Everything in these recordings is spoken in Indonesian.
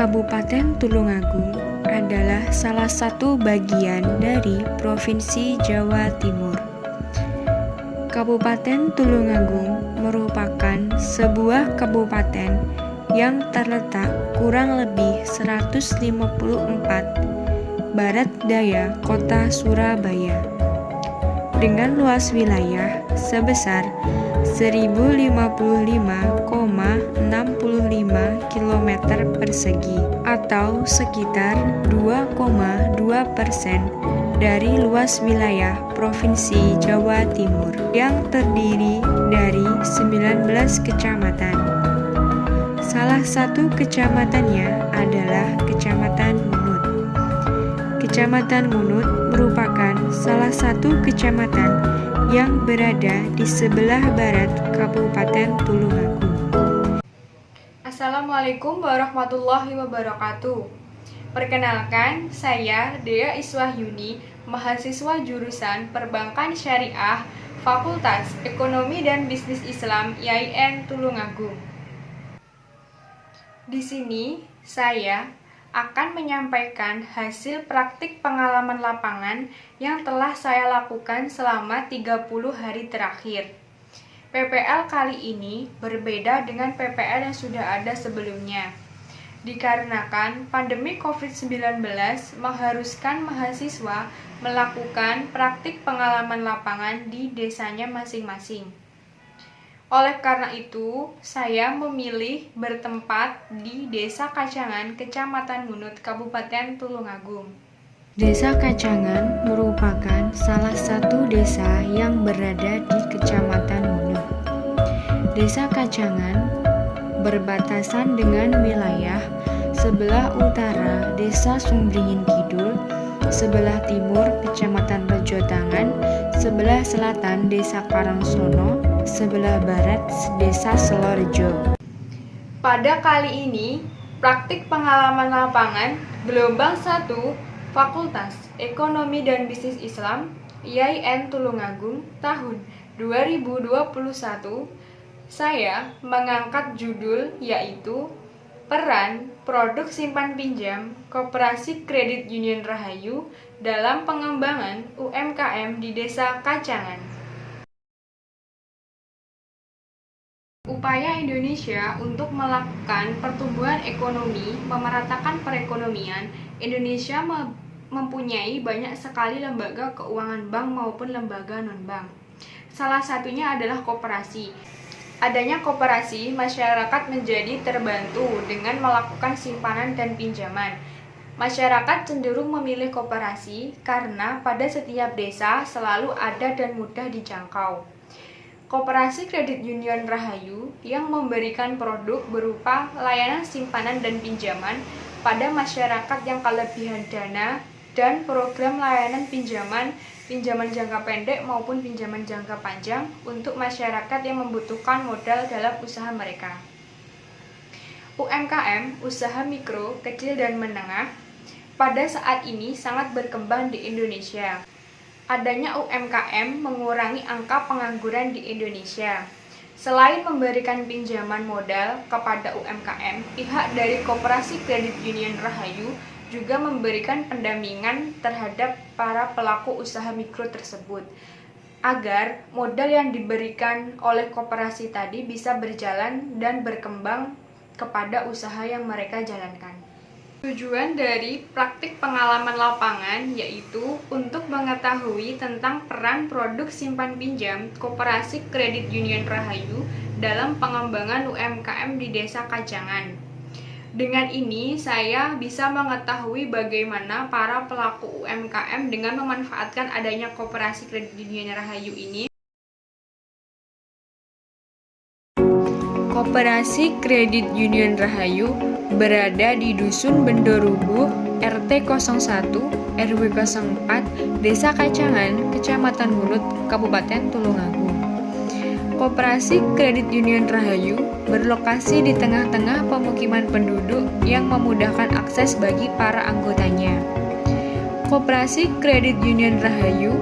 Kabupaten Tulungagung adalah salah satu bagian dari Provinsi Jawa Timur. Kabupaten Tulungagung merupakan sebuah kabupaten yang terletak kurang lebih 154 barat daya kota Surabaya, dengan luas wilayah sebesar 1055,65 km persegi atau sekitar 2,2% dari luas wilayah Provinsi Jawa Timur yang terdiri dari 19 kecamatan. Salah satu kecamatannya adalah Kecamatan Ngunut. Kecamatan Ngunut merupakan salah satu kecamatan yang berada di sebelah barat Kabupaten Tulungagung. Assalamualaikum warahmatullahi wabarakatuh. Perkenalkan, saya Dea Iswahyuni, mahasiswa jurusan Perbankan Syariah, Fakultas Ekonomi dan Bisnis Islam IAIN Tulungagung. Di sini, saya akan menyampaikan hasil praktik pengalaman lapangan yang telah saya lakukan selama 30 hari terakhir. PPL kali ini berbeda dengan PPL yang sudah ada sebelumnya, dikarenakan pandemi COVID-19 mengharuskan mahasiswa melakukan praktik pengalaman lapangan di desanya masing-masing. Oleh karena itu, saya memilih bertempat di Desa Kacangan, Kecamatan Ngunut, Kabupaten Tulungagung. Desa Kacangan merupakan salah satu desa yang berada di Kecamatan Ngunut. Desa Kacangan berbatasan dengan wilayah sebelah utara Desa Sumbringin Kidul, sebelah timur Kecamatan Rejotangan, sebelah selatan Desa Karangsono, sebelah barat Desa Selorjo. Pada kali ini, praktik pengalaman lapangan gelombang 1 Fakultas Ekonomi dan Bisnis Islam IAIN Tulungagung tahun 2021, saya mengangkat judul yaitu Peran Produk Simpan Pinjam Koperasi Kredit Union Rahayu dalam Pengembangan UMKM di Desa Kacangan. Upaya Indonesia untuk melakukan pertumbuhan ekonomi, memeratakan perekonomian. Indonesia mempunyai banyak sekali lembaga keuangan bank maupun lembaga non-bank. Salah satunya adalah koperasi. Adanya koperasi, masyarakat menjadi terbantu dengan melakukan simpanan dan pinjaman. Masyarakat cenderung memilih koperasi karena pada setiap desa selalu ada dan mudah dijangkau. Koperasi Kredit Union Rahayu yang memberikan produk berupa layanan simpanan dan pinjaman pada masyarakat yang kelebihan dana dan program layanan pinjaman jangka pendek maupun pinjaman jangka panjang untuk masyarakat yang membutuhkan modal dalam usaha mereka. UMKM, usaha mikro, kecil dan menengah, pada saat ini sangat berkembang di Indonesia. Adanya UMKM mengurangi angka pengangguran di Indonesia. Selain memberikan pinjaman modal kepada UMKM, pihak dari Koperasi Kredit Union Rahayu juga memberikan pendampingan terhadap para pelaku usaha mikro tersebut, agar modal yang diberikan oleh koperasi tadi bisa berjalan dan berkembang kepada usaha yang mereka jalankan. Tujuan dari praktik pengalaman lapangan yaitu untuk mengetahui tentang peran produk simpan pinjam Koperasi Kredit Union Rahayu dalam pengembangan UMKM di Desa Kacangan. Dengan ini, saya bisa mengetahui bagaimana para pelaku UMKM dengan memanfaatkan adanya Koperasi Kredit Union Rahayu ini. Koperasi Kredit Union Rahayu berada di Dusun Bendorubu, RT 01, RW 04, Desa Kacangan, Kecamatan Ngunut, Kabupaten Tulungagung. Koperasi Kredit Union Rahayu berlokasi di tengah-tengah pemukiman penduduk yang memudahkan akses bagi para anggotanya. Koperasi Kredit Union Rahayu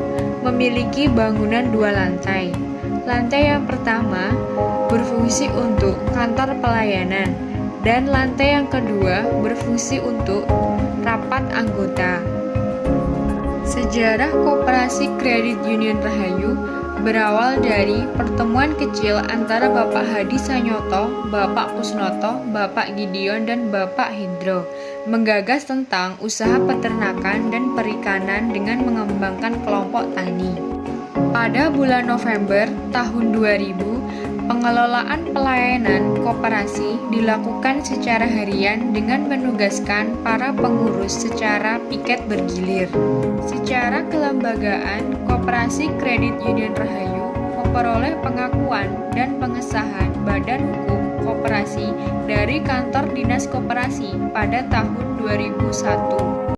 memiliki bangunan 2 lantai. Lantai yang pertama berfungsi untuk kantor pelayanan. dan lantai yang kedua berfungsi untuk rapat anggota. Sejarah Koperasi Kredit Union Rahayu berawal dari pertemuan kecil antara Bapak Hadi Sanyoto, Bapak Kusnoto, Bapak Gideon, dan Bapak Hendro menggagas tentang usaha peternakan dan perikanan dengan mengembangkan kelompok tani. Pada bulan November tahun 2000, pengelolaan pelayanan koperasi dilakukan secara harian dengan menugaskan para pengurus secara piket bergilir. Secara kelembagaan, Koperasi Kredit Union Rahayu memperoleh pengakuan dan pengesahan Badan Hukum Koperasi dari Kantor Dinas Koperasi pada tahun 2001.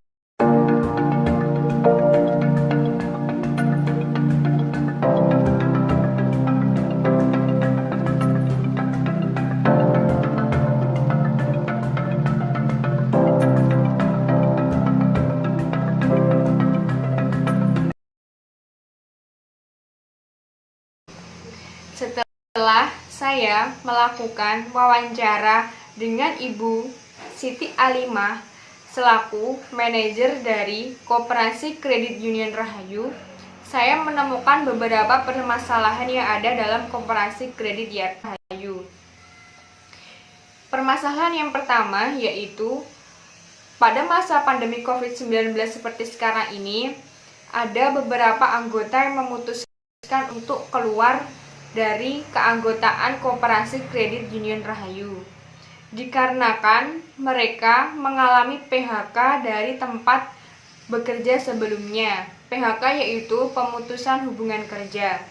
Setelah saya melakukan wawancara dengan Ibu Siti Alimah selaku manajer dari Koperasi Kredit Union Rahayu, saya menemukan beberapa permasalahan yang ada dalam Koperasi Kredit Rahayu. Permasalahan yang pertama yaitu pada masa pandemi COVID-19 seperti sekarang ini, ada beberapa anggota yang memutuskan untuk keluar dari keanggotaan Koperasi Kredit Union Rahayu dikarenakan mereka mengalami PHK dari tempat bekerja sebelumnya. PHK yaitu pemutusan hubungan kerja.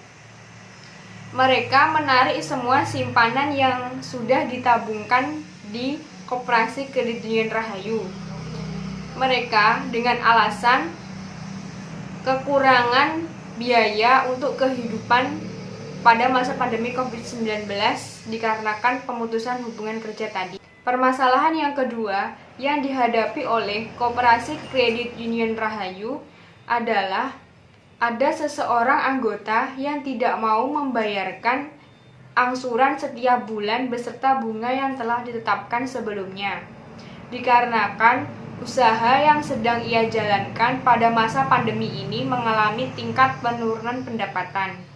Mereka menarik semua simpanan yang sudah ditabungkan di Koperasi Kredit Union Rahayu. Mereka dengan alasan kekurangan biaya untuk kehidupan pada masa pandemi COVID-19 dikarenakan pemutusan hubungan kerja tadi. Permasalahan yang kedua yang dihadapi oleh Koperasi Kredit Union Rahayu adalah ada seseorang anggota yang tidak mau membayarkan angsuran setiap bulan beserta bunga yang telah ditetapkan sebelumnya. Dikarenakan usaha yang sedang ia jalankan pada masa pandemi ini mengalami tingkat penurunan pendapatan.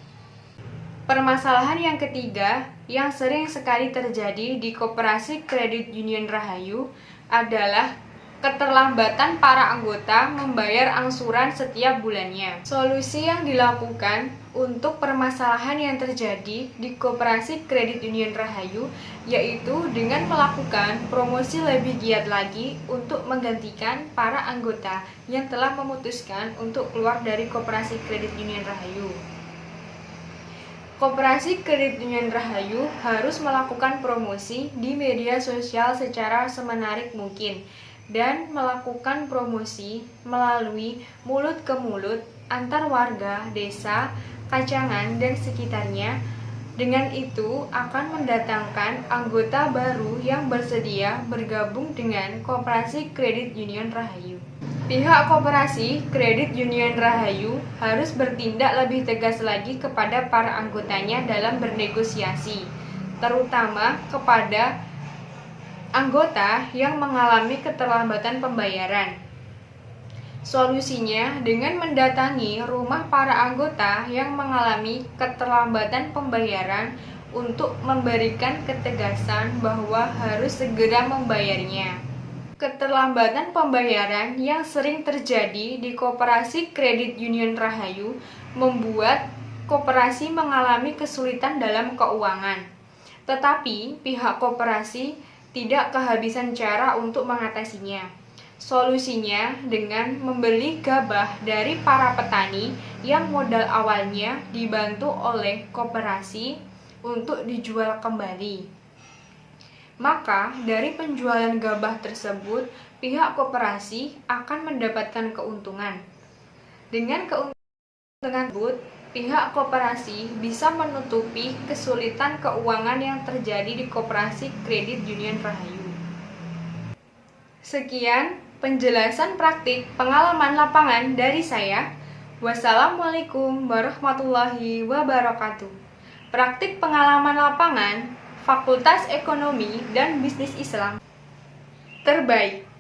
Permasalahan yang ketiga yang sering sekali terjadi di Koperasi Kredit Union Rahayu adalah keterlambatan para anggota membayar angsuran setiap bulannya. Solusi yang dilakukan untuk permasalahan yang terjadi di Koperasi Kredit Union Rahayu yaitu dengan melakukan promosi lebih giat lagi untuk menggantikan para anggota yang telah memutuskan untuk keluar dari Koperasi Kredit Union Rahayu. Koperasi Kredit Union Rahayu harus melakukan promosi di media sosial secara semenarik mungkin dan melakukan promosi melalui mulut ke mulut antar warga, desa, kacangan, dan sekitarnya. Dengan itu akan mendatangkan anggota baru yang bersedia bergabung dengan Koperasi Kredit Union Rahayu. Pihak Koperasi Kredit Union Rahayu harus bertindak lebih tegas lagi kepada para anggotanya dalam bernegosiasi, terutama kepada anggota yang mengalami keterlambatan pembayaran. Solusinya dengan mendatangi rumah para anggota yang mengalami keterlambatan pembayaran untuk memberikan ketegasan bahwa harus segera membayarnya. Keterlambatan pembayaran yang sering terjadi di Koperasi Kredit Union Rahayu membuat koperasi mengalami kesulitan dalam keuangan. Tetapi pihak koperasi tidak kehabisan cara untuk mengatasinya. Solusinya dengan membeli gabah dari para petani yang modal awalnya dibantu oleh koperasi untuk dijual kembali. Maka dari penjualan gabah tersebut, pihak koperasi akan mendapatkan keuntungan. Dengan keuntungan tersebut, pihak koperasi bisa menutupi kesulitan keuangan yang terjadi di Koperasi Kredit Union Rahayu. Sekian penjelasan praktik pengalaman lapangan dari saya. Wassalamualaikum warahmatullahi wabarakatuh. Praktik pengalaman lapangan Fakultas Ekonomi dan Bisnis Islam terbaik.